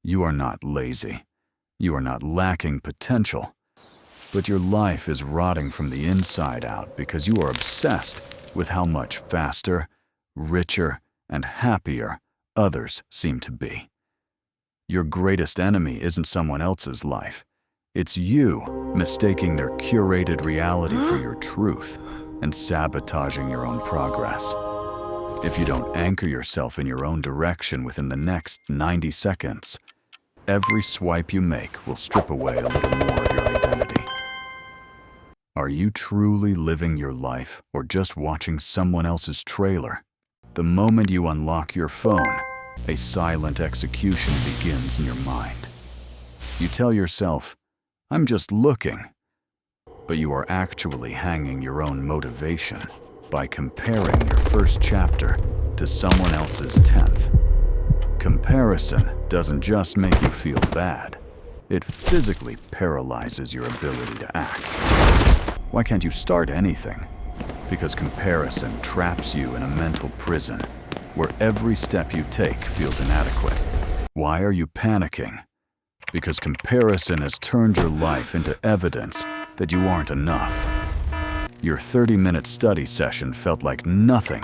You are not lazy. You are not lacking potential. But your life is rotting from the inside out because you are obsessed with how much faster, richer, and happier others seem to be. Your greatest enemy isn't someone else's life. It's you mistaking their curated reality for your truth and sabotaging your own progress. If you don't anchor yourself in your own direction within the next 90 seconds, every swipe you make will strip away a little more of your identity. Are you truly living your life or just watching someone else's trailer? The moment you unlock your phone, a silent execution begins in your mind. You tell yourself, "I'm just looking," but you are actually hanging your own motivation by comparing your first chapter to someone else's 10th. Comparison doesn't just make you feel bad, it physically paralyzes your ability to act. Why can't you start anything? Because comparison traps you in a mental prison where every step you take feels inadequate. Why are you panicking? Because comparison has turned your life into evidence that you aren't enough. Your 30-minute study session felt like nothing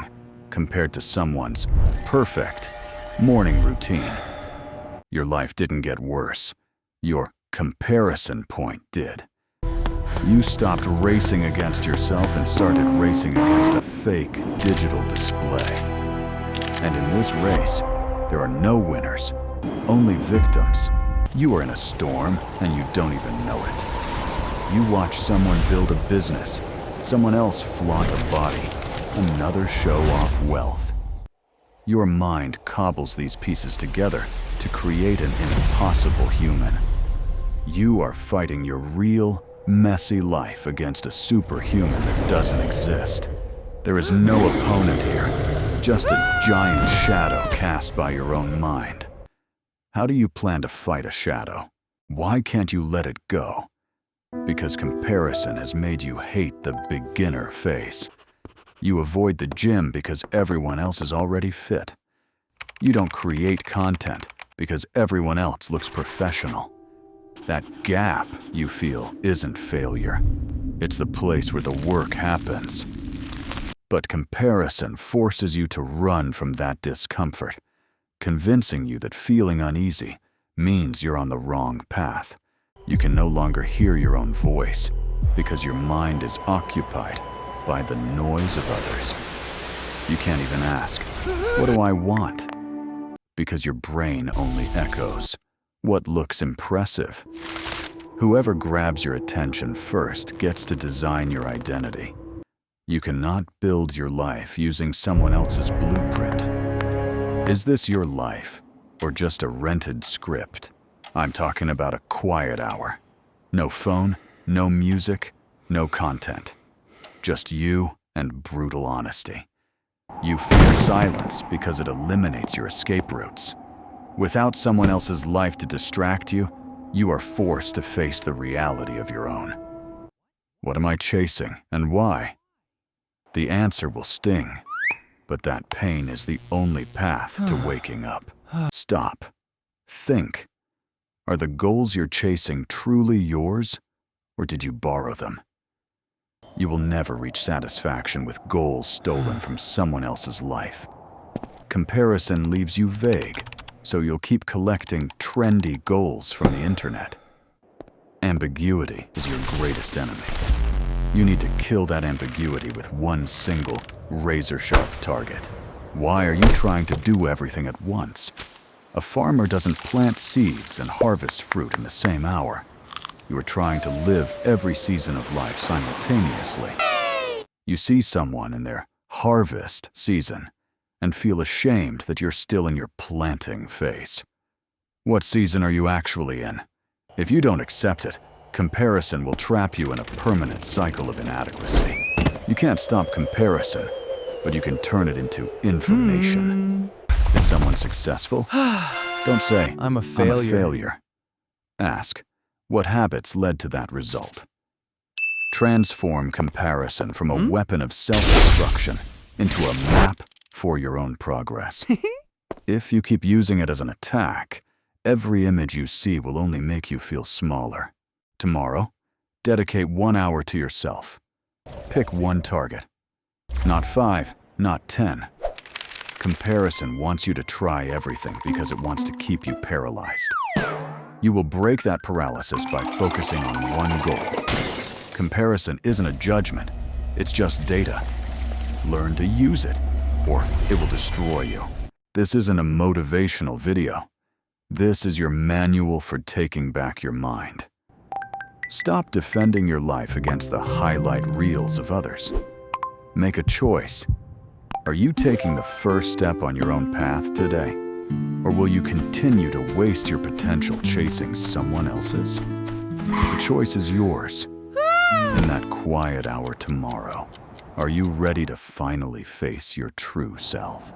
compared to someone's perfect morning routine. Your life didn't get worse. Your comparison point did. You stopped racing against yourself and started racing against a fake digital display. And in this race, there are no winners, only victims. You are in a storm and you don't even know it. You watch someone build a business, someone else flaunt a body, another show off wealth. Your mind cobbles these pieces together to create an impossible human. You are fighting your real, messy life against a superhuman that doesn't exist. There is no opponent here, just a giant shadow cast by your own mind. How do you plan to fight a shadow? Why can't you let it go? Because comparison has made you hate the beginner phase. You avoid the gym because everyone else is already fit. You don't create content because everyone else looks professional. That gap you feel isn't failure. It's the place where the work happens. But comparison forces you to run from that discomfort, convincing you that feeling uneasy means you're on the wrong path. You can no longer hear your own voice because your mind is occupied by the noise of others. You can't even ask, "What do I want?" because your brain only echoes, "What looks impressive?" Whoever grabs your attention first gets to design your identity. You cannot build your life using someone else's blueprint. Is this your life or just a rented script? I'm talking about a quiet hour. No phone, no music, no content. Just you and brutal honesty. You fear silence because it eliminates your escape routes. Without someone else's life to distract you, you are forced to face the reality of your own. What am I chasing and why? The answer will sting, but that pain is the only path to waking up. Stop. Think. Are the goals you're chasing truly yours, or did you borrow them? You will never reach satisfaction with goals stolen from someone else's life. Comparison leaves you vague, so you'll keep collecting trendy goals from the internet. Ambiguity is your greatest enemy. You need to kill that ambiguity with one single, razor-sharp target. Why are you trying to do everything at once? A farmer doesn't plant seeds and harvest fruit in the same hour. You are trying to live every season of life simultaneously. You see someone in their harvest season and feel ashamed that you're still in your planting phase. What season are you actually in? If you don't accept it, comparison will trap you in a permanent cycle of inadequacy. You can't stop comparison, but you can turn it into information. Is someone successful? Don't say, I'm a failure. Ask, what habits led to that result? Transform comparison from a weapon of self-destruction into a map for your own progress. If you keep using it as an attack, Every image you see will only make you feel smaller. Tomorrow, dedicate 1 hour to yourself. Pick one target. Not 5, not 10. Comparison wants you to try everything because it wants to keep you paralyzed. You will break that paralysis by focusing on one goal. Comparison isn't a judgment, it's just data. Learn to use it, or it will destroy you. This isn't a motivational video. This is your manual for taking back your mind. Stop defending your life against the highlight reels of others. Make a choice. Are you taking the first step on your own path today? Or will you continue to waste your potential chasing someone else's? The choice is yours. In that quiet hour tomorrow, are you ready to finally face your true self?